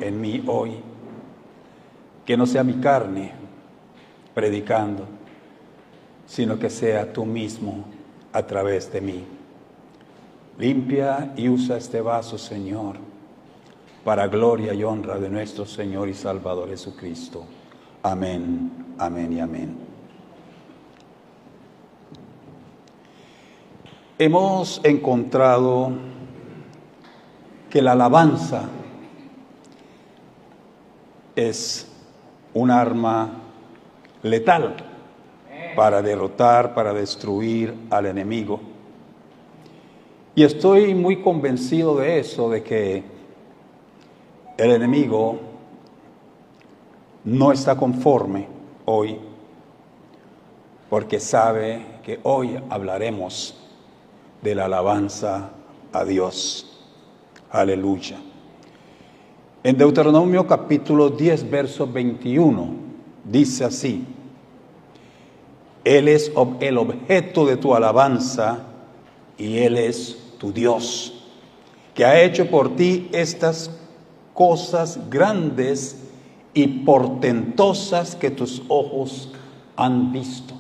en mí hoy. Que no sea mi carne predicando, sino que sea tú mismo a través de mí. Limpia y usa este vaso, Señor, para gloria y honra de nuestro Señor y Salvador Jesucristo. Amén, amén y amén. Hemos encontrado que la alabanza es un arma letal para derrotar, para destruir al enemigo. Y estoy muy convencido de eso, de que el enemigo no está conforme hoy, porque sabe que hoy hablaremos de la alabanza a Dios. Aleluya. En Deuteronomio capítulo 10, verso 21, dice así: Él es el objeto de tu alabanza y Él es tu Dios, que ha hecho por ti estas cosas grandes y portentosas que tus ojos han visto.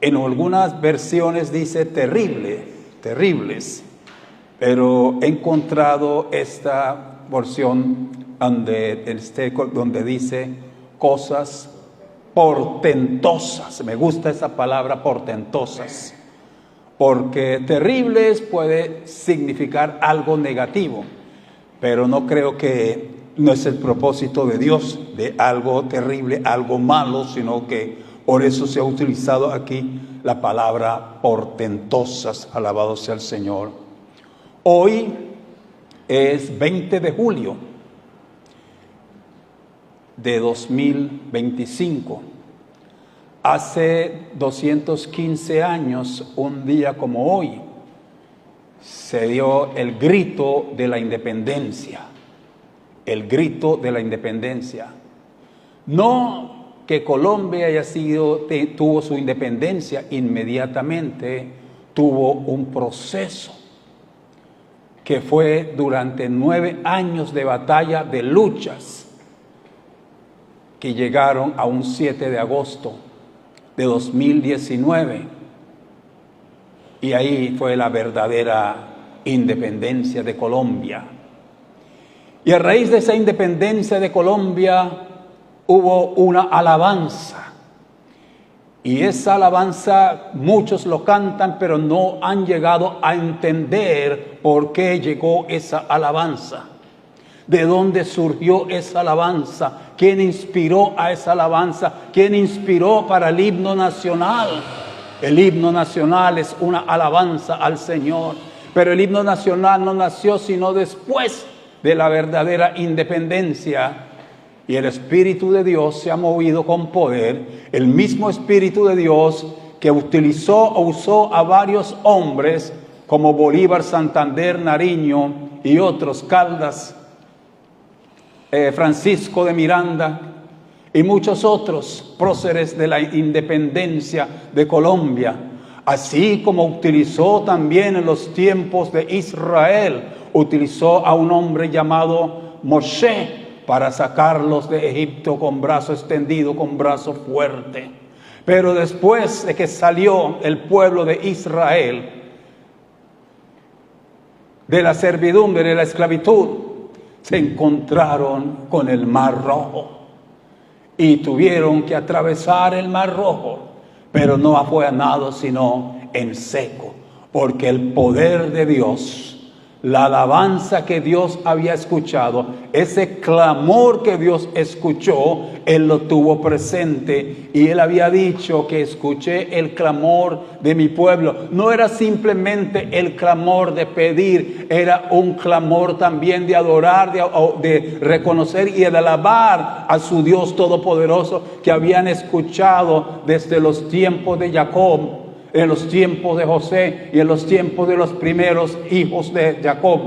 En algunas versiones dice terribles, pero he encontrado esta porción donde dice cosas portentosas. Me gusta esa palabra, portentosas, porque terribles puede significar algo negativo, pero no creo que no es el propósito de Dios de algo terrible, algo malo, sino que por eso se ha utilizado aquí la palabra portentosas. Alabado sea el Señor. Hoy es 20 de julio de 2025. Hace 215 años, un día como hoy, se dio el grito de la independencia. El grito de la independencia. No que Colombia tuvo su independencia inmediatamente, tuvo un proceso que fue durante 9 años de batalla, de luchas, que llegaron a un 7 de agosto de 2019. Y ahí fue la verdadera independencia de Colombia. Y a raíz de esa independencia de Colombia hubo una alabanza. Y esa alabanza muchos lo cantan, pero no han llegado a entender por qué llegó esa alabanza. ¿De dónde surgió esa alabanza? ¿Quién inspiró a esa alabanza? ¿Quién inspiró para el himno nacional? El himno nacional es una alabanza al Señor. Pero el himno nacional no nació sino después de la verdadera independencia. Y el Espíritu de Dios se ha movido con poder. El mismo Espíritu de Dios que usó a varios hombres como Bolívar, Santander, Nariño y otros, Caldas, Francisco de Miranda y muchos otros próceres de la independencia de Colombia. Así como utilizó también en los tiempos de Israel, utilizó a un hombre llamado Moshe para sacarlos de Egipto con brazo extendido, con brazo fuerte. Pero después de que salió el pueblo de Israel de la servidumbre, de la esclavitud, se encontraron con el Mar Rojo y tuvieron que atravesar el Mar Rojo, pero no fue a nado sino en seco, porque el poder de Dios, la alabanza que Dios había escuchado, ese clamor que Dios escuchó, Él lo tuvo presente. Y Él había dicho que escuché el clamor de mi pueblo. No era simplemente el clamor de pedir, era un clamor también de adorar, de reconocer y de alabar a su Dios Todopoderoso, que habían escuchado desde los tiempos de Jacob, en los tiempos de José y en los tiempos de los primeros hijos de Jacob.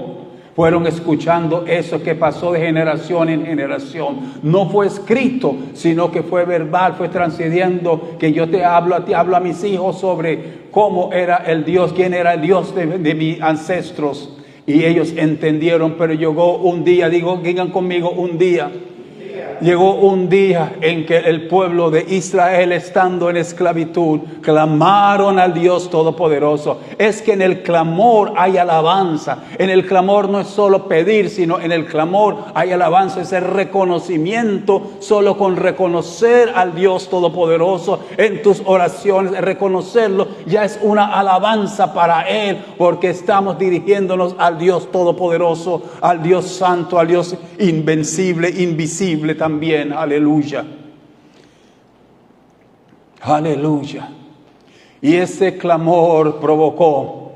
Fueron escuchando eso que pasó de generación en generación. No fue escrito, sino que fue verbal, fue transcediendo, que yo te hablo a mis hijos sobre cómo era el Dios, quién era el Dios de mis ancestros. Y ellos entendieron, pero llegó un día, digan conmigo, un día. Llegó un día en que el pueblo de Israel, estando en esclavitud, clamaron al Dios Todopoderoso. Es que en el clamor hay alabanza. En el clamor no es solo pedir, sino en el clamor hay alabanza. Es el reconocimiento. Solo con reconocer al Dios Todopoderoso en tus oraciones, reconocerlo, ya es una alabanza para Él, porque estamos dirigiéndonos al Dios Todopoderoso, al Dios Santo, al Dios invencible, invisible también. Aleluya. Aleluya. Y ese clamor provocó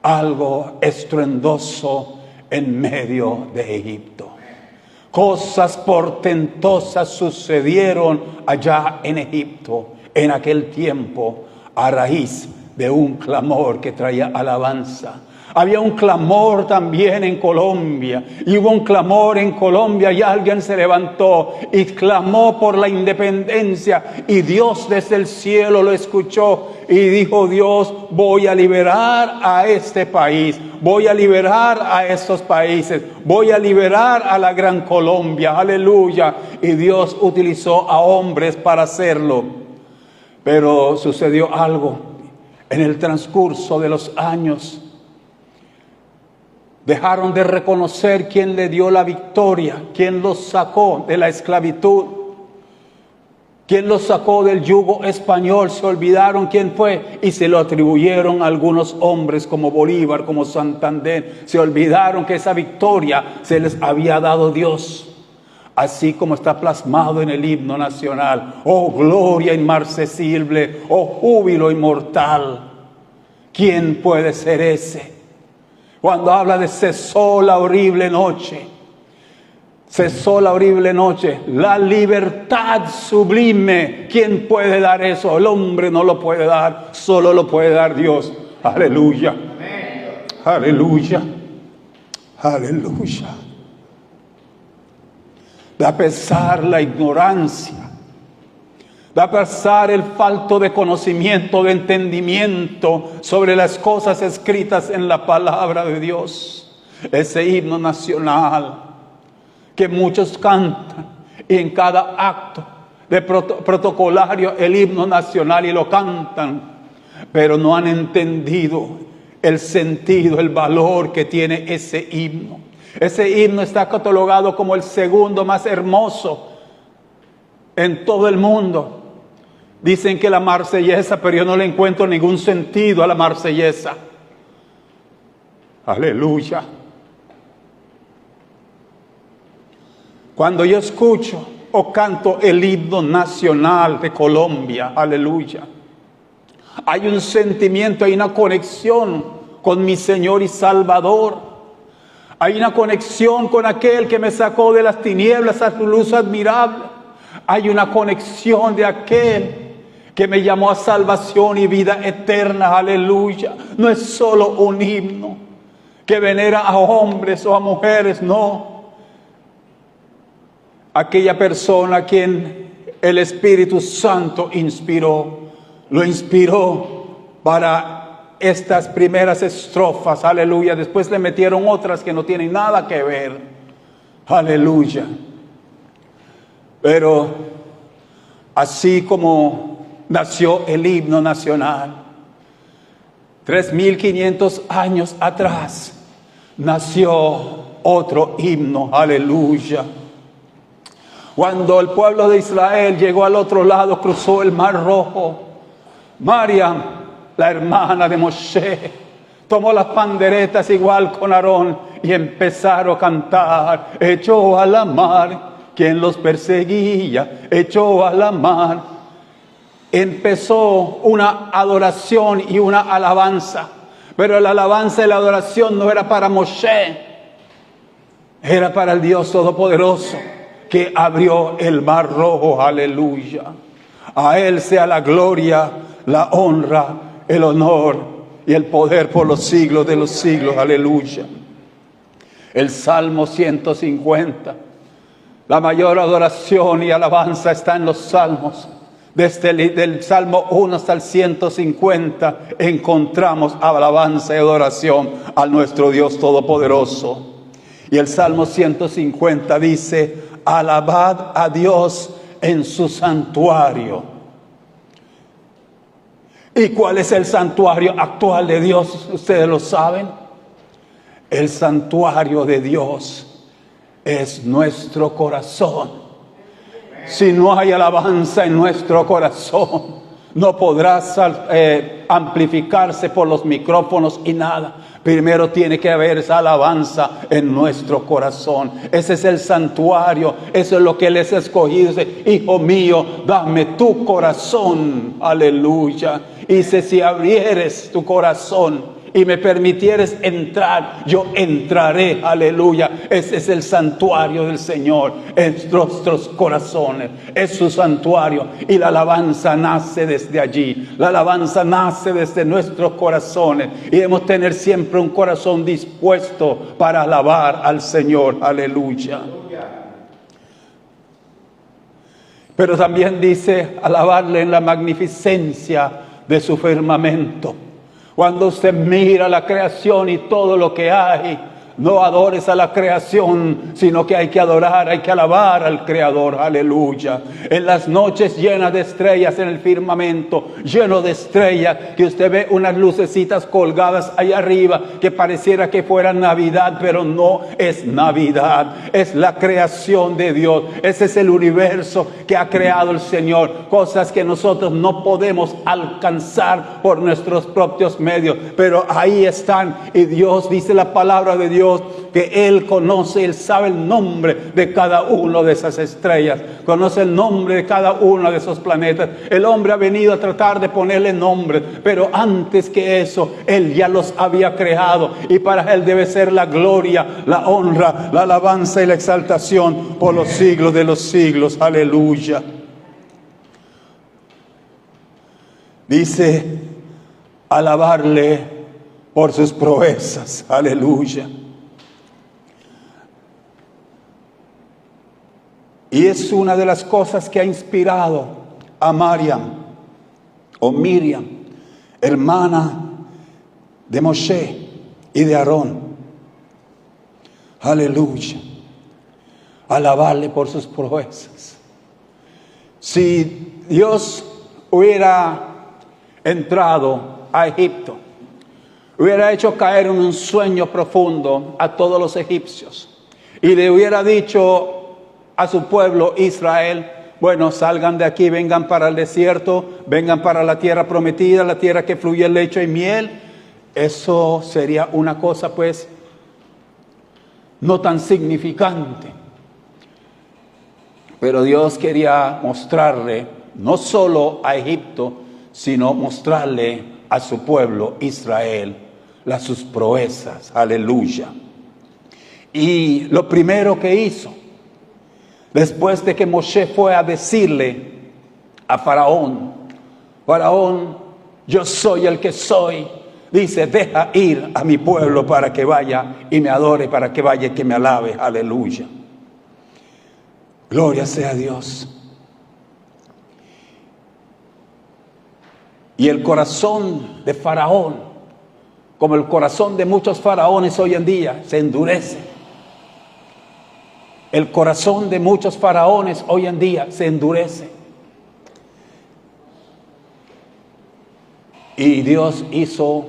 algo estruendoso en medio de Egipto. Cosas portentosas sucedieron allá en Egipto en aquel tiempo a raíz de un clamor que traía alabanza. Había un clamor también en Colombia, y hubo un clamor en Colombia, y alguien se levantó y clamó por la independencia, y Dios desde el cielo lo escuchó y dijo: Dios, voy a liberar a este país, voy a liberar a estos países, voy a liberar a la gran Colombia, aleluya. Y Dios utilizó a hombres para hacerlo, pero sucedió algo en el transcurso de los años. Dejaron de reconocer quién le dio la victoria, quién los sacó de la esclavitud, quién los sacó del yugo español. Se olvidaron quién fue y se lo atribuyeron a algunos hombres como Bolívar, como Santander. Se olvidaron que esa victoria se les había dado Dios, así como está plasmado en el himno nacional. Oh gloria inmarcesible, oh júbilo inmortal. ¿Quién puede ser ese? Cuando habla de cesó la horrible noche, cesó la horrible noche, la libertad sublime. ¿Quién puede dar eso? El hombre no lo puede dar, solo lo puede dar Dios. Aleluya, aleluya, aleluya. Da pesar la ignorancia, da pesar el falto de conocimiento, de entendimiento sobre las cosas escritas en la palabra de Dios. Ese himno nacional que muchos cantan, y en cada acto de protocolario el himno nacional, y lo cantan, pero no han entendido el sentido, el valor que tiene ese himno. Ese himno está catalogado como el segundo más hermoso en todo el mundo. Dicen que la marsellesa, pero yo no le encuentro ningún sentido a la marsellesa. Aleluya. Cuando yo escucho o canto el himno nacional de Colombia, aleluya, hay un sentimiento, hay una conexión con mi Señor y Salvador. Hay una conexión con aquel que me sacó de las tinieblas a su luz admirable. Hay una conexión de aquel que me llamó a salvación y vida eterna, aleluya. No es solo un himno que venera a hombres o a mujeres, no. Aquella persona a quien el Espíritu Santo inspiró, lo inspiró para estas primeras estrofas, aleluya. Después le metieron otras que no tienen nada que ver, aleluya. Pero así como nació el himno nacional, 3,500 años atrás nació otro himno, aleluya. Cuando el pueblo de Israel llegó al otro lado, cruzó el Mar Rojo, Miriam, la hermana de Moshe, tomó las panderetas igual con Aarón y empezaron a cantar: echó a la mar quien los perseguía, echó a la mar. Empezó una adoración y una alabanza, pero la alabanza y la adoración no era para Moshe, era para el Dios Todopoderoso que abrió el Mar Rojo, aleluya. A Él sea la gloria, la honra, el honor y el poder por los siglos de los siglos, aleluya. El Salmo 150, la mayor adoración y alabanza está en los Salmos. Desde el Salmo 1 hasta el 150 encontramos alabanza y adoración a nuestro Dios Todopoderoso. Y el Salmo 150 dice: alabad a Dios en su santuario. ¿Y cuál es el santuario actual de Dios? Ustedes lo saben. El santuario de Dios es nuestro corazón. Si no hay alabanza en nuestro corazón, no podrá amplificarse por los micrófonos y nada. Primero tiene que haber esa alabanza en nuestro corazón. Ese es el santuario. Eso es lo que Él es escogido. Dice: hijo mío, dame tu corazón. Aleluya. Y dice: si abrieres tu corazón y me permitieres entrar, yo entraré. Aleluya. Ese es el santuario del Señor, en nuestros corazones. Es su santuario. Y la alabanza nace desde allí. La alabanza nace desde nuestros corazones. Y debemos tener siempre un corazón dispuesto para alabar al Señor. Aleluya. Pero también dice: alabarle en la magnificencia de su firmamento. Cuando usted mira la creación y todo lo que hay, no adores a la creación, sino que hay que adorar, hay que alabar al Creador. Aleluya. En las noches llenas de estrellas, en el firmamento lleno de estrellas, que usted ve unas lucecitas colgadas ahí arriba, que pareciera que fuera Navidad, pero no es Navidad. Es la creación de Dios. Ese es el universo que ha creado el Señor. Cosas que nosotros no podemos alcanzar por nuestros propios medios, pero ahí están. Y Dios, dice la palabra de Dios, que Él conoce, Él sabe el nombre de cada uno de esas estrellas, conoce el nombre de cada uno de esos planetas. El hombre ha venido a tratar de ponerle nombre, pero antes que eso, Él ya los había creado, y para Él debe ser la gloria, la honra, la alabanza y la exaltación por los siglos de los siglos. Aleluya. Dice: alabarle por sus proezas. Aleluya. Y es una de las cosas que ha inspirado a Miriam, hermana de Moshe y de Aarón. Aleluya. Alabarle por sus proezas. Si Dios hubiera entrado a Egipto, hubiera hecho caer en un sueño profundo a todos los egipcios y le hubiera dicho a su pueblo Israel: bueno, salgan de aquí, vengan para el desierto, vengan para la tierra prometida, la tierra que fluye leche y miel. Eso sería una cosa pues no tan significante. Pero Dios quería mostrarle no solo a Egipto, sino mostrarle a su pueblo Israel sus proezas. Aleluya. Y lo primero que hizo, después de que Moshe fue a decirle a Faraón: Faraón, yo soy el que soy, dice: deja ir a mi pueblo para que vaya y me adore, para que vaya y que me alabe. Aleluya. Gloria sea a Dios. Y el corazón de Faraón, como el corazón de muchos faraones hoy en día, se endurece. El corazón de muchos faraones hoy en día se endurece. Y Dios hizo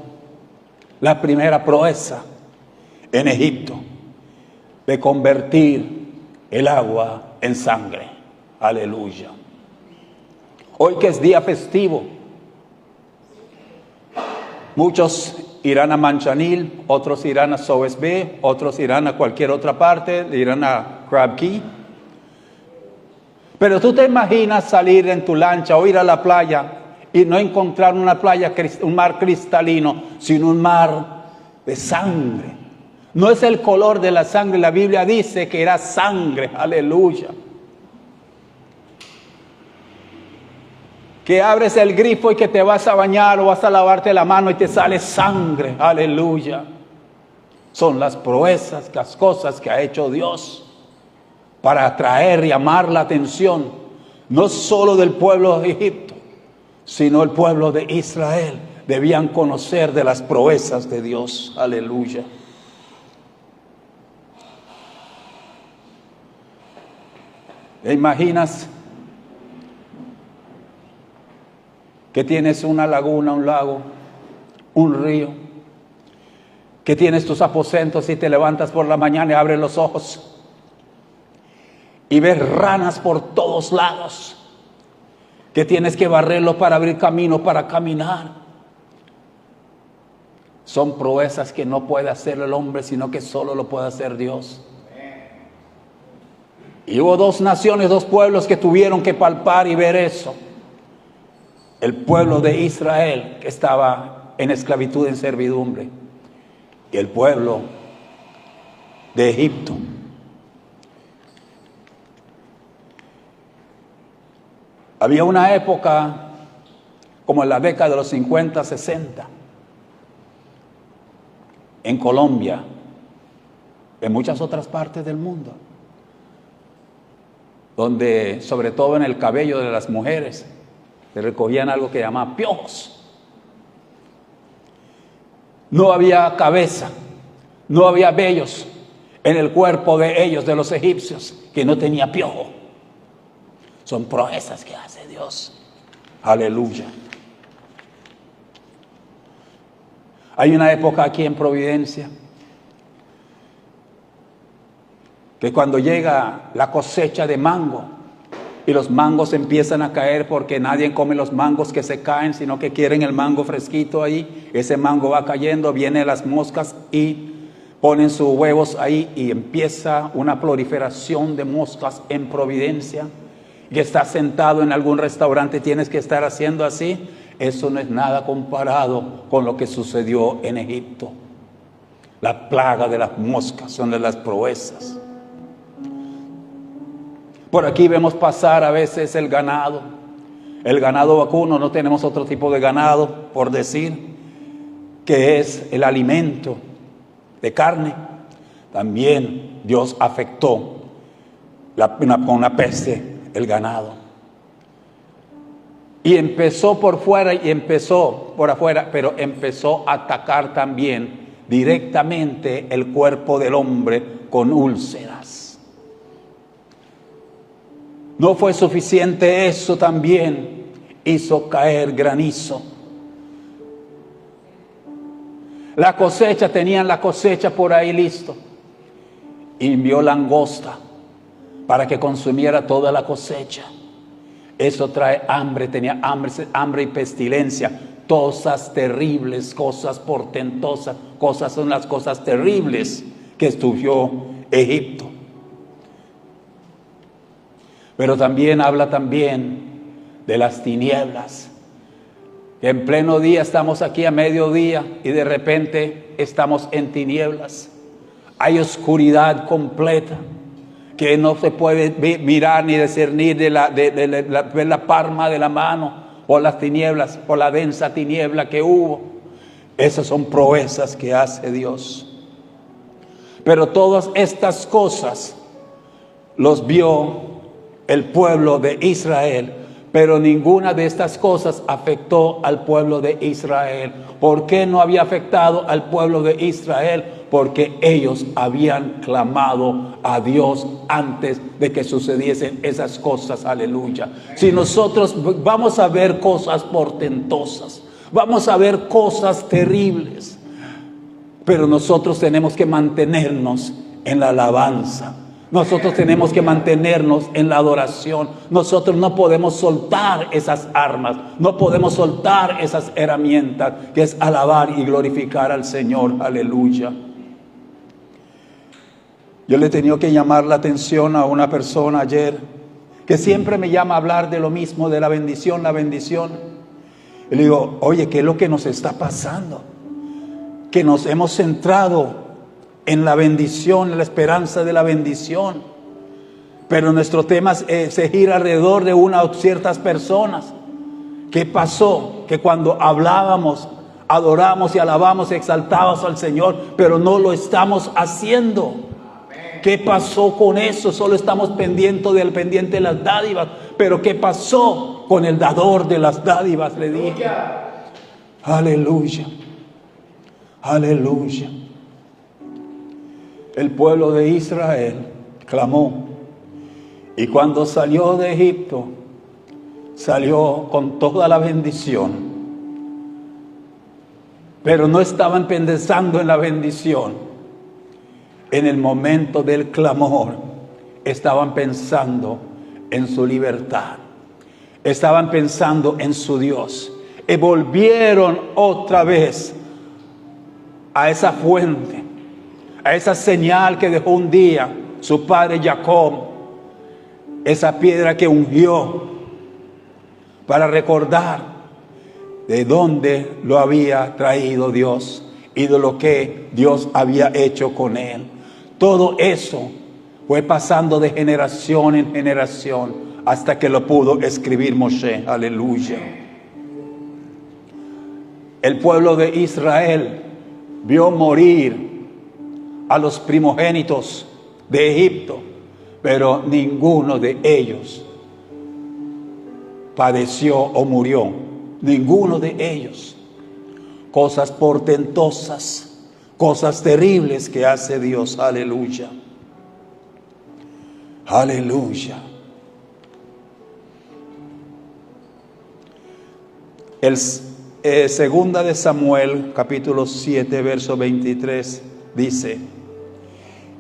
la primera proeza en Egipto, de convertir el agua en sangre. Aleluya. Hoy que es día festivo, muchos irán a Manchanil, otros irán a Soes Bay, otros irán a cualquier otra parte, irán a Crab Key. Pero tú te imaginas salir en tu lancha o ir a la playa y no encontrar una playa, un mar cristalino, sino un mar de sangre. No es el color de la sangre, la Biblia dice que era sangre. Aleluya. Que abres el grifo y que te vas a bañar o vas a lavarte la mano y te sale sangre. Aleluya. Son las proezas, las cosas que ha hecho Dios para atraer y llamar la atención no solo del pueblo de Egipto, sino el pueblo de Israel, debían conocer de las proezas de Dios. Aleluya. ¿Te imaginas que tienes una laguna, un lago, un río, que tienes tus aposentos y te levantas por la mañana y abres los ojos y ves ranas por todos lados, que tienes que barrerlo para abrir camino para caminar? Son proezas que no puede hacer el hombre, sino que solo lo puede hacer Dios. Y hubo dos naciones, dos pueblos que tuvieron que palpar y ver eso. El pueblo de Israel, que estaba en esclavitud, en servidumbre, y el pueblo de Egipto. Había una época, como en la década de los 50, 60, en Colombia, en muchas otras partes del mundo, donde sobre todo en el cabello de las mujeres se recogían algo que llamaban piojos. No había cabeza, no había vellos en el cuerpo de ellos, de los egipcios, que no tenía piojo. Son proezas que hace Dios. Aleluya. Hay una época aquí en Providencia que cuando llega la cosecha de mango y los mangos empiezan a caer porque nadie come los mangos que se caen, sino que quieren el mango fresquito ahí, ese mango va cayendo, vienen las moscas y ponen sus huevos ahí y empieza una proliferación de moscas en Providencia. Y estás sentado en algún restaurante, tienes que estar haciendo así. Eso no es nada comparado con lo que sucedió en Egipto. La plaga de las moscas son de las proezas. Por aquí vemos pasar a veces el ganado vacuno. No tenemos otro tipo de ganado, por decir, que es el alimento de carne. También Dios afectó con una peste el ganado. Y empezó por fuera y empezó por afuera, pero empezó a atacar también directamente el cuerpo del hombre con úlceras. No fue suficiente eso, también hizo caer granizo. La cosecha, tenían la cosecha por ahí listo. Y envió langosta para que consumiera toda la cosecha. Eso trae hambre, tenía hambre y pestilencia, cosas terribles, cosas portentosas, son las cosas terribles que estudió Egipto. Pero también habla de las tinieblas, que en pleno día estamos aquí a mediodía y de repente estamos en tinieblas. Hay oscuridad completa que no se puede mirar ni discernir de la palma de la mano, o las tinieblas, o la densa tiniebla que hubo. Esas son proezas que hace Dios. Pero todas estas cosas los vio el pueblo de Israel, pero ninguna de estas cosas afectó al pueblo de Israel. ¿Por qué no había afectado al pueblo de Israel? Porque ellos habían clamado a Dios antes de que sucediesen esas cosas. Aleluya. Si nosotros vamos a ver cosas portentosas, vamos a ver cosas terribles, pero nosotros tenemos que mantenernos en la alabanza. Nosotros tenemos que mantenernos en la adoración. Nosotros no podemos soltar esas armas, no podemos soltar esas herramientas, que es alabar y glorificar al Señor. Aleluya. Yo le he tenido que llamar la atención a una persona ayer que siempre me llama a hablar de lo mismo, de la bendición, la bendición. Y le digo, oye, ¿qué es lo que nos está pasando? Que nos hemos centrado en la bendición, en la esperanza de la bendición. Pero nuestro tema se gira alrededor de unas ciertas personas. ¿Qué pasó? Que cuando hablábamos, adoramos y alabamos, exaltábamos al Señor, pero no lo estamos haciendo. ¿Qué pasó con eso? Solo estamos pendientes de las dádivas, Pero ¿qué pasó con el dador de las dádivas? Le dije. Aleluya. Aleluya. El pueblo de Israel clamó. Y cuando salió de Egipto, salió con toda la bendición. Pero no estaban pensando en la bendición. En el momento del clamor, estaban pensando en su libertad. Estaban pensando en su Dios. Y volvieron otra vez a esa fuente, a esa señal que dejó un día su padre Jacob, esa piedra que ungió para recordar de dónde lo había traído Dios y de lo que Dios había hecho con él. Todo eso fue pasando de generación en generación hasta que lo pudo escribir Moshe. Aleluya. El pueblo de Israel vio morir a los primogénitos de Egipto, pero ninguno de ellos padeció o murió. Ninguno de ellos. Cosas portentosas, cosas terribles que hace Dios. Aleluya. Aleluya. Segunda de Samuel, capítulo 7, verso 23, dice: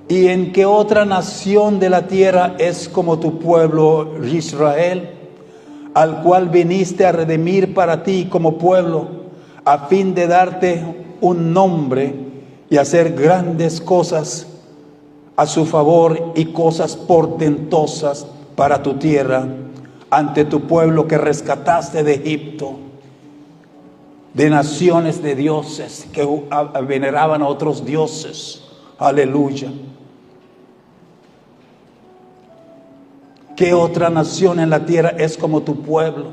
¿y en qué otra nación de la tierra es como tu pueblo Israel, al cual viniste a redimir para ti como pueblo, a fin de darte un nombre y hacer grandes cosas a su favor y cosas portentosas para tu tierra, ante tu pueblo que rescataste de Egipto, de naciones de dioses que veneraban a otros dioses? Aleluya. ¿Qué otra nación en la tierra es como tu pueblo?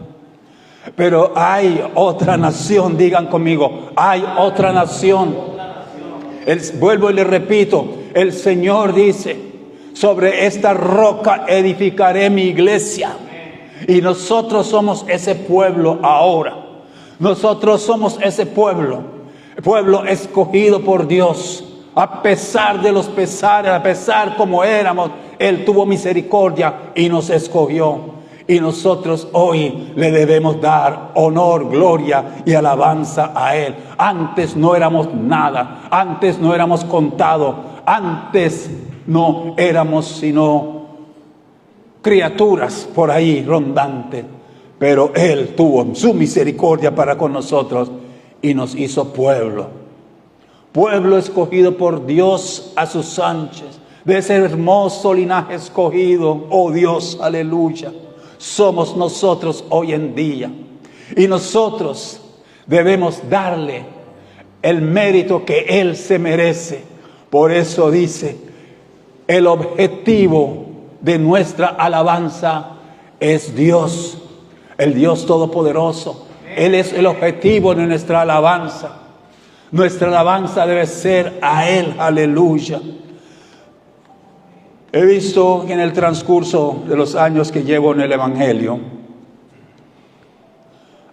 Pero hay otra nación, digan conmigo, hay otra nación. Vuelvo y le repito, el Señor dice: sobre esta roca edificaré mi iglesia. Y nosotros somos ese pueblo ahora. Nosotros somos ese pueblo escogido por Dios. A pesar de los pesares, a pesar como éramos, Él tuvo misericordia y nos escogió. Y nosotros hoy le debemos dar honor, gloria y alabanza a Él. Antes no éramos nada, antes no éramos contados, antes no éramos sino criaturas por ahí rondantes. Pero Él tuvo su misericordia para con nosotros y nos hizo pueblo. Pueblo escogido por Dios a sus anchas, de ese hermoso linaje escogido, oh Dios, aleluya. Somos nosotros hoy en día. Y nosotros debemos darle el mérito que Él se merece. Por eso dice, el objetivo de nuestra alabanza es Dios, el Dios Todopoderoso. Él es el objetivo de nuestra alabanza. Nuestra alabanza debe ser a Él, aleluya. He visto que en el transcurso de los años que llevo en el Evangelio,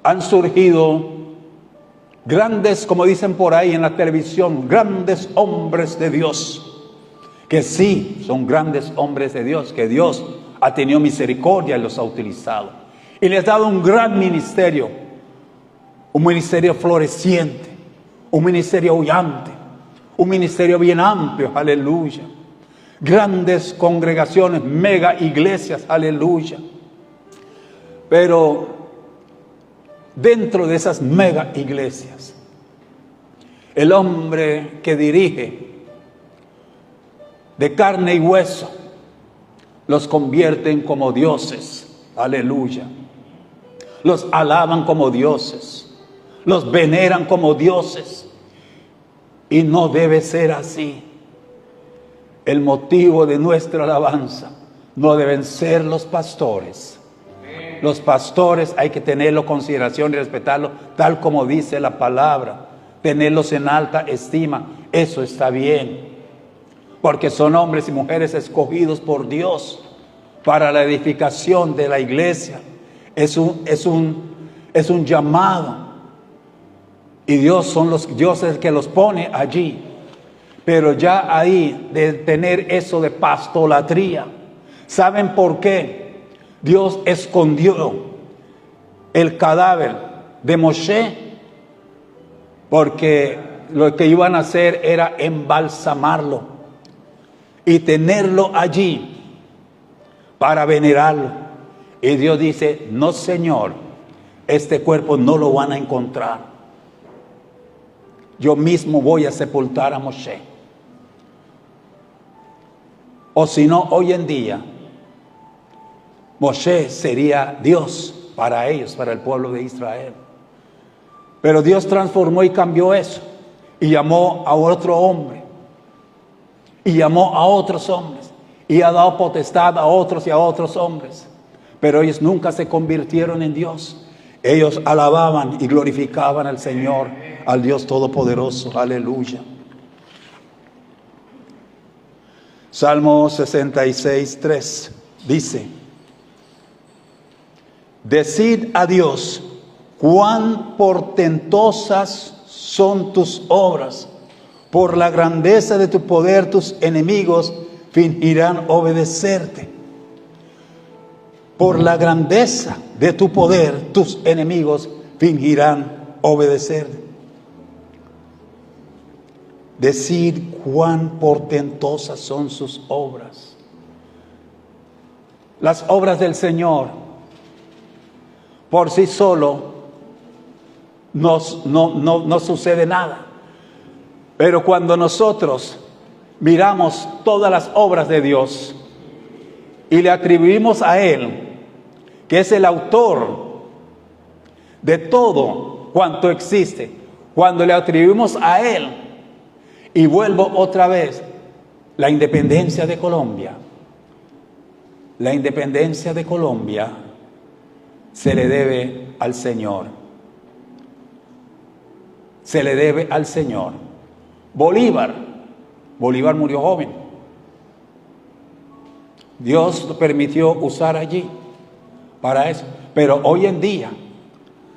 han surgido grandes, como dicen por ahí en la televisión, grandes hombres de Dios, que sí, son grandes hombres de Dios, que Dios ha tenido misericordia y los ha utilizado. Y les ha dado un gran ministerio, un ministerio floreciente, un ministerio aullante, un ministerio bien amplio, aleluya. Grandes congregaciones, mega iglesias, aleluya. Pero dentro de esas mega iglesias, el hombre que dirige de carne y hueso los convierten como dioses, aleluya. Los alaban como dioses, los veneran como dioses, y no debe ser así. El motivo de nuestra alabanza no deben ser los pastores. Los pastores hay que tenerlo en consideración y respetarlo tal como dice la palabra. Tenerlos en alta estima, eso está bien. Porque son hombres y mujeres escogidos por Dios para la edificación de la iglesia. Es un llamado. Y Dios es el que los pone allí. Pero ya ahí de tener eso de pastolatría, ¿saben por qué? Dios escondió el cadáver de Moshe, porque lo que iban a hacer era embalsamarlo y tenerlo allí para venerarlo. Y Dios dice: no, Señor, este cuerpo no lo van a encontrar. Yo mismo voy a sepultar a Moshe. O si no, hoy en día Moshe sería Dios para ellos, para el pueblo de Israel. Pero Dios transformó y cambió eso, y llamó a otro hombre, y llamó a otros hombres, y ha dado potestad a otros y a otros hombres. Pero ellos nunca se convirtieron en Dios. Ellos alababan y glorificaban al Señor, al Dios Todopoderoso. Aleluya. Salmo 66:3 dice: decid a Dios, cuán portentosas son tus obras. Por la grandeza de tu poder, tus enemigos fingirán obedecerte. Por la grandeza de tu poder, tus enemigos fingirán obedecerte. Decid cuán portentosas son sus obras. Las obras del Señor por sí solo no sucede nada. Pero cuando nosotros miramos todas las obras de Dios y le atribuimos a Él, que es el autor de todo cuanto existe, cuando le atribuimos a Él, y vuelvo otra vez, la independencia de Colombia. La independencia de Colombia se le debe al Señor. Se le debe al Señor. Bolívar murió joven. Dios lo permitió usar allí para eso. Pero hoy en día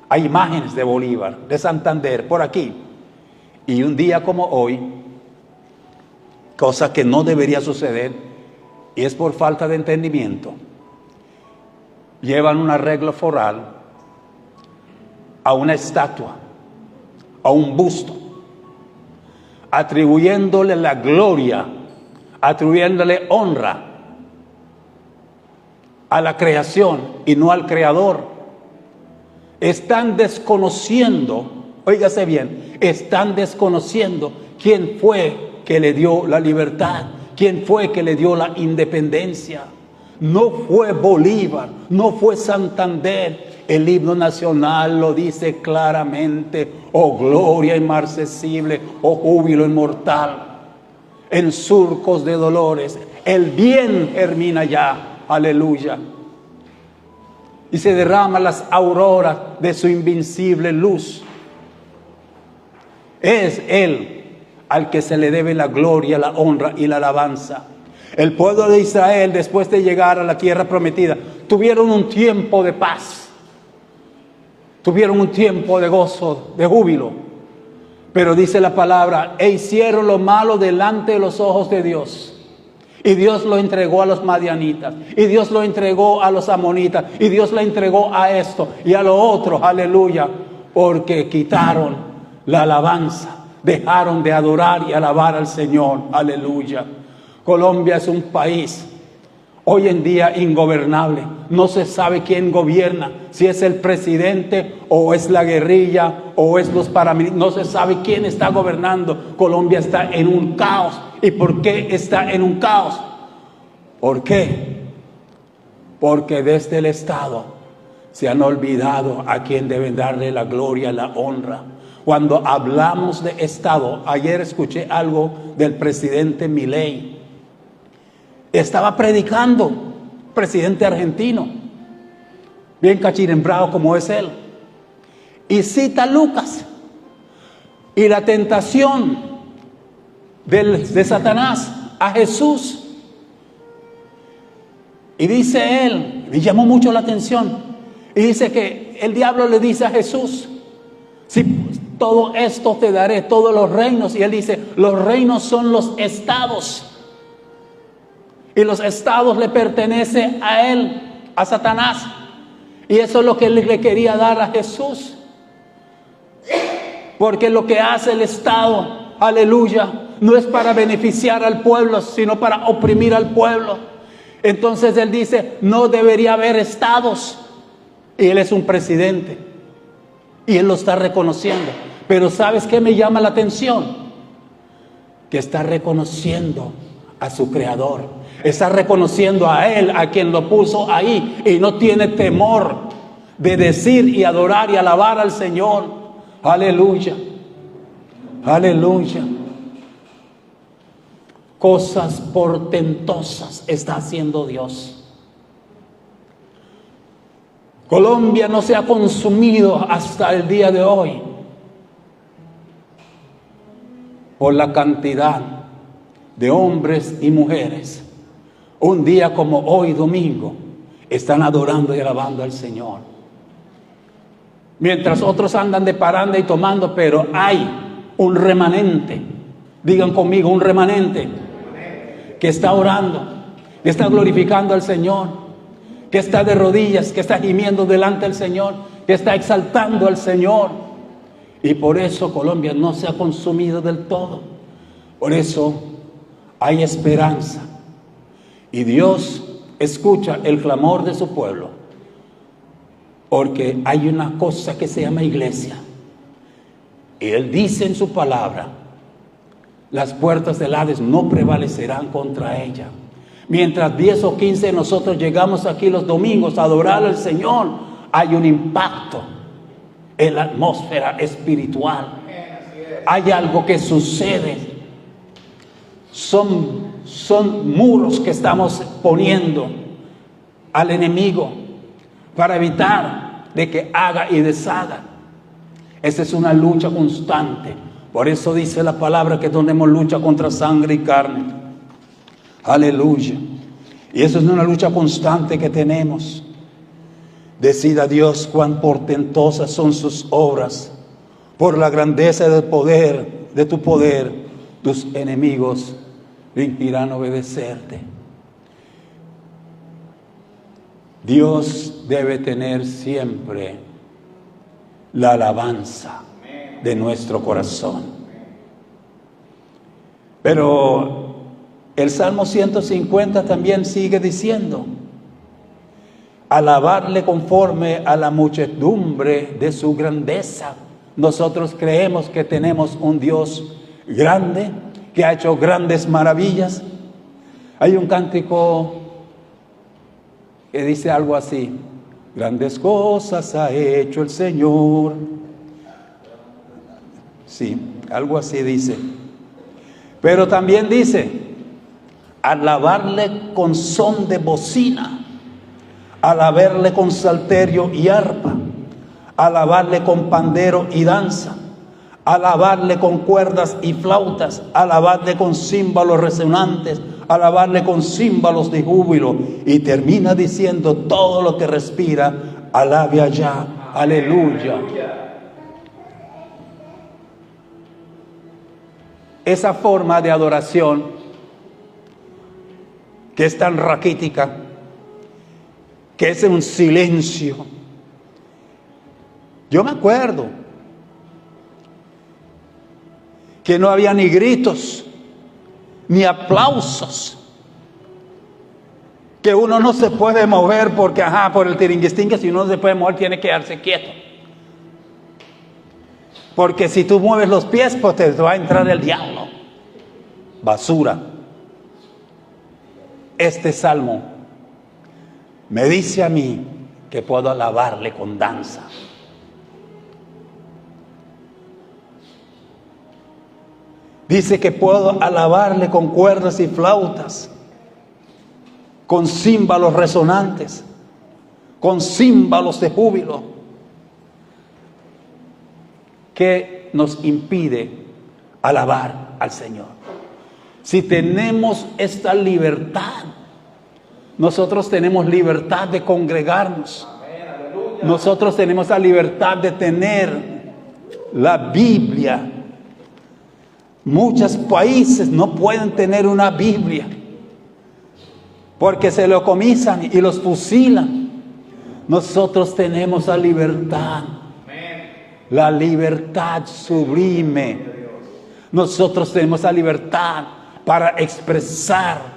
hay imágenes de Bolívar, de Santander, por aquí. Y un día como hoy, cosa que no debería suceder, y es por falta de entendimiento, llevan un arreglo floral a una estatua, a un busto, atribuyéndole la gloria, atribuyéndole honra a la creación y no al creador. Están desconociendo, óigase bien, están desconociendo quién fue que le dio la libertad, quién fue que le dio la independencia. No fue Bolívar, no fue Santander. El himno nacional lo dice claramente: oh gloria inmarcesible, oh júbilo inmortal. En surcos de dolores el bien germina ya, aleluya, y se derraman las auroras de su invencible luz. Es Él al que se le debe la gloria, la honra y la alabanza. El pueblo de Israel, después de llegar a la tierra prometida, tuvieron un tiempo de paz, tuvieron un tiempo de gozo, de júbilo. Pero dice la palabra: e hicieron lo malo delante de los ojos de Dios. Y Dios lo entregó a los madianitas, y Dios lo entregó a los amonitas, y Dios lo entregó a esto y a lo otro, aleluya, porque quitaron la alabanza, dejaron de adorar y alabar al Señor, aleluya. Colombia es un país hoy en día ingobernable. No se sabe quién gobierna, si es el presidente o es la guerrilla o es los paramilitares. No se sabe quién está gobernando. Colombia está en un caos. ¿Y por qué está en un caos? ¿Por qué? Porque desde el Estado se han olvidado a quien deben darle la gloria, la honra. Cuando hablamos de Estado, ayer escuché algo del presidente Milei. Estaba predicando, presidente argentino, bien cachirembrado como es él, y cita a Lucas y la tentación de Satanás a Jesús. Y dice él, me llamó mucho la atención, y dice que el diablo le dice a Jesús, si todo esto te daré, todos los reinos. Y él dice, los reinos son los estados. Y los estados le pertenecen a él, a Satanás. Y eso es lo que él le quería dar a Jesús. Porque lo que hace el Estado, aleluya, no es para beneficiar al pueblo, sino para oprimir al pueblo. Entonces él dice, no debería haber estados. Y él es un presidente. Y él lo está reconociendo. Pero ¿sabes qué me llama la atención? Que está reconociendo a su creador. Está reconociendo a él, a quien lo puso ahí. Y no tiene temor de decir y adorar y alabar al Señor. Aleluya. Aleluya. Cosas portentosas está haciendo Dios. Colombia no se ha consumido hasta el día de hoy por la cantidad de hombres y mujeres. Un día como hoy, domingo, están adorando y alabando al Señor. Mientras otros andan de paranda y tomando, pero hay un remanente. Digan conmigo, un remanente que está orando, que está glorificando al Señor, que está de rodillas, que está gimiendo delante del Señor, que está exaltando al Señor. Y por eso Colombia no se ha consumido del todo. Por eso hay esperanza. Y Dios escucha el clamor de su pueblo. Porque hay una cosa que se llama iglesia. Y Él dice en su palabra, las puertas del Hades no prevalecerán contra ella. Mientras 10 o 15 de nosotros llegamos aquí los domingos a adorar al Señor, hay un impacto en la atmósfera espiritual. Hay algo que sucede. Son muros que estamos poniendo al enemigo para evitar de que haga y deshaga. Esa es una lucha constante. Por eso dice la palabra que tenemos lucha contra sangre y carne. Aleluya. Y eso es una lucha constante que tenemos. Decida Dios cuán portentosas son sus obras. Por la grandeza del poder, de tu poder, tus enemigos fingirán obedecerte. Dios debe tener siempre la alabanza de nuestro corazón. Pero el Salmo 150 también sigue diciendo, alabarle conforme a la muchedumbre de su grandeza. Nosotros creemos que tenemos un Dios grande, que ha hecho grandes maravillas. Hay un cántico que dice algo así, grandes cosas ha hecho el Señor. Sí, algo así dice. Pero también dice, alabarle con son de bocina, alabarle con salterio y arpa, alabarle con pandero y danza, alabarle con cuerdas y flautas, alabarle con címbalos resonantes, alabarle con címbalos de júbilo. Y termina diciendo, todo lo que respira, alabe allá, aleluya. Esa forma de adoración que es tan raquítica, que es un silencio. Yo me acuerdo que no había ni gritos, ni aplausos, que uno no se puede mover porque, por el tiringuistingue, si uno no se puede mover tiene que quedarse quieto. Porque si tú mueves los pies, pues te va a entrar el diablo. Basura. Este salmo me dice a mí que puedo alabarle con danza. Dice que puedo alabarle con cuerdas y flautas, con címbalos resonantes, con címbalos de júbilo. ¿Qué nos impide alabar al Señor? Si tenemos esta libertad, Nosotros tenemos libertad de congregarnos. Nosotros tenemos la libertad de tener la Biblia. Muchos países no pueden tener una Biblia porque se lo comisan y los fusilan. Nosotros tenemos la libertad sublime. Nosotros tenemos la libertad para expresar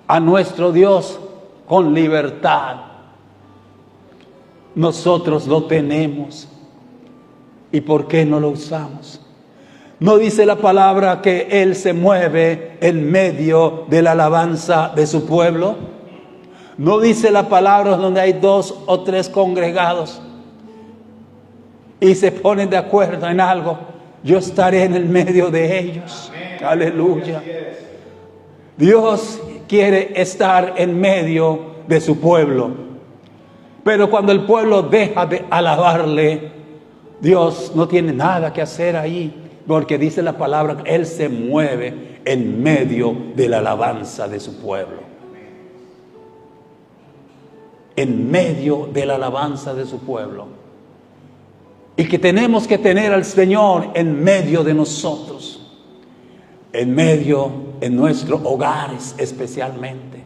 a nuestro Dios con libertad. Nosotros lo tenemos. ¿Y por qué no lo usamos? ¿No dice la palabra que Él se mueve en medio de la alabanza de su pueblo? ¿No dice la palabra donde hay 2 o 3 congregados y se ponen de acuerdo en algo? Yo estaré en el medio de ellos. Amén. Aleluya. Dios quiere estar en medio de su pueblo. Pero cuando el pueblo deja de alabarle, Dios no tiene nada que hacer ahí. Porque dice la palabra, Él se mueve en medio de la alabanza de su pueblo. En medio de la alabanza de su pueblo. Y que tenemos que tener al Señor en medio de nosotros. En medio, en nuestros hogares especialmente.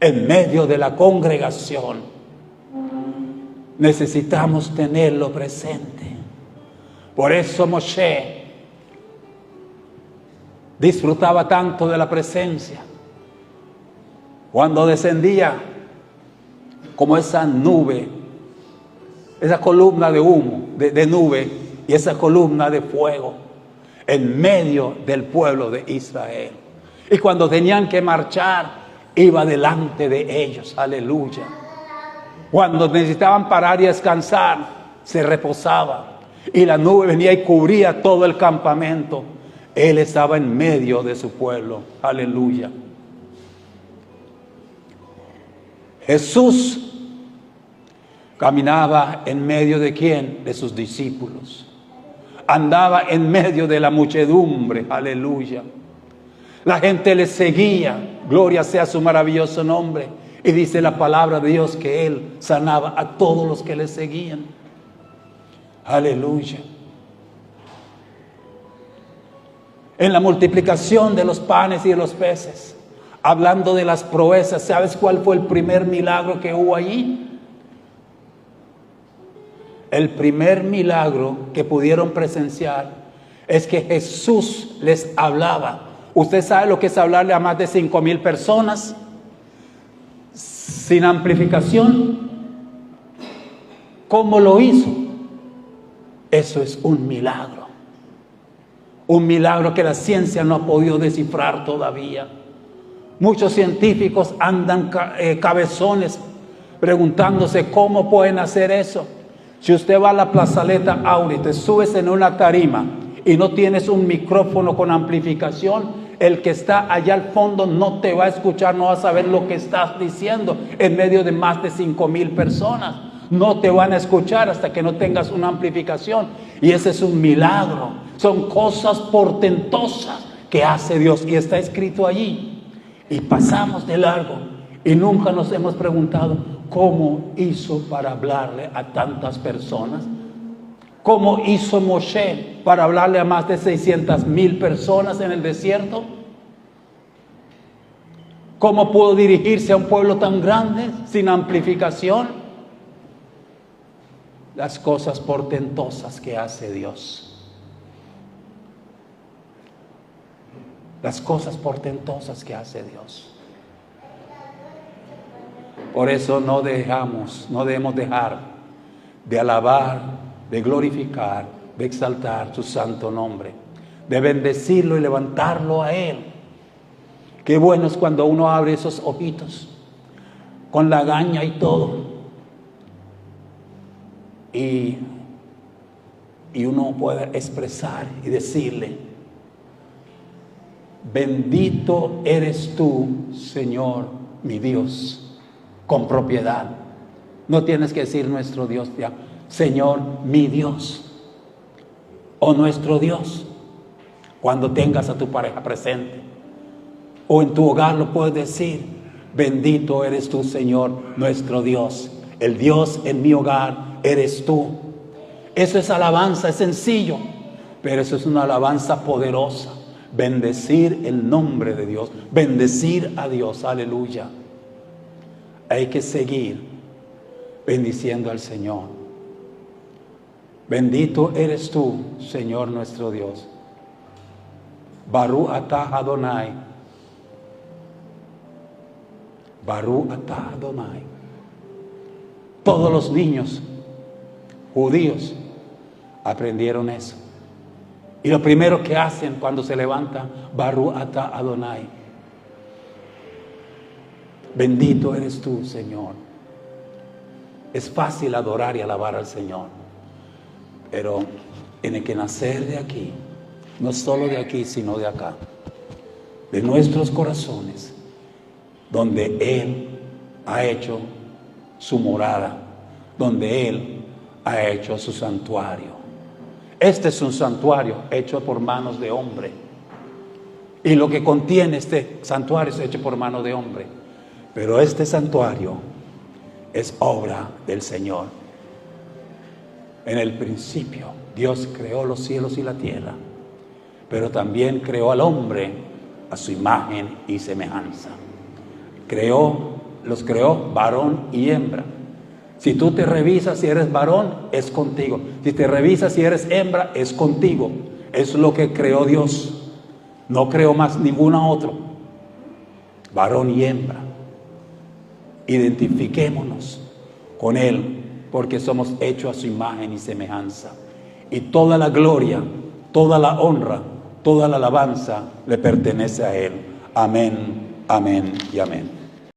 En medio de la congregación. Necesitamos tenerlo presente. Por eso Moshe disfrutaba tanto de la presencia. Cuando descendía como esa nube, esa columna de humo, de nube, y esa columna de fuego en medio del pueblo de Israel. Y cuando tenían que marchar, iba delante de ellos. Aleluya. Cuando necesitaban parar y descansar, se reposaba. Y la nube venía y cubría todo el campamento. Él estaba en medio de su pueblo. Aleluya. Jesús caminaba en medio de ¿quién? De sus discípulos. Andaba en medio de la muchedumbre. Aleluya. La gente le seguía. Gloria sea su maravilloso nombre. Y dice la palabra de Dios que Él sanaba a todos los que le seguían. Aleluya. En la multiplicación de los panes y de los peces, hablando de las proezas, ¿sabes cuál fue el primer milagro que hubo allí? El primer milagro que pudieron presenciar es que Jesús les hablaba. ¿Usted sabe lo que es hablarle a más de 5,000 personas sin amplificación? ¿Cómo lo hizo? Eso es un milagro. Un milagro que la ciencia no ha podido descifrar todavía. Muchos científicos andan cabezones preguntándose cómo pueden hacer eso. Si usted va a la plazoleta Áurea, te subes en una tarima y no tienes un micrófono con amplificación, el que está allá al fondo no te va a escuchar, no va a saber lo que estás diciendo en medio de más de 5,000 personas. No te van a escuchar hasta que no tengas una amplificación. Y ese es un milagro. Son cosas portentosas que hace Dios y está escrito allí. Y pasamos de largo y nunca nos hemos preguntado cómo hizo para hablarle a tantas personas. ¿Cómo hizo Moshe para hablarle a más de 600,000 personas en el desierto? ¿Cómo pudo dirigirse a un pueblo tan grande sin amplificación? Las cosas portentosas que hace Dios. Las cosas portentosas que hace Dios. Por eso no debemos dejar de alabar, de glorificar, de exaltar su santo nombre, de bendecirlo y levantarlo a Él. Qué bueno es cuando uno abre esos ojitos con la gaña y todo. Y uno puede expresar y decirle: bendito eres tú, Señor, mi Dios, con propiedad. No tienes que decir nuestro Dios, ya, Señor, mi Dios, o nuestro Dios, cuando tengas a tu pareja presente, o en tu hogar lo puedes decir: Bendito eres tú, Señor, nuestro Dios. El Dios en mi hogar eres tú. Eso es alabanza, es sencillo, pero eso es una alabanza poderosa. Bendecir el nombre de Dios, bendecir a Dios, aleluya. Hay que seguir bendiciendo al Señor. Bendito eres tú, Señor nuestro Dios. Baruch atah Adonai. Baruch atah Adonai. Todos los niños judíos aprendieron eso. Y lo primero que hacen cuando se levantan, Baruch atah Adonai. Bendito eres tú, Señor. Es fácil adorar y alabar al Señor, pero tiene que nacer de aquí, no solo de aquí, sino de acá, de nuestros corazones, donde Él ha hecho su morada, donde Él ha hecho su santuario. Este es un santuario hecho por manos de hombre, y lo que contiene este santuario es hecho por mano de hombre, pero este santuario es obra del Señor. En el principio Dios creó los cielos y la tierra, pero también creó al hombre a su imagen y semejanza. Los creó varón y hembra. Si tú te revisas si eres varón, es contigo. Si te revisas si eres hembra, es contigo. Es lo que creó Dios. No creó más ninguno otro. Varón y hembra. Identifiquémonos con Él, porque somos hechos a su imagen y semejanza. Y toda la gloria, toda la honra, toda la alabanza le pertenece a Él. Amén, amén y amén.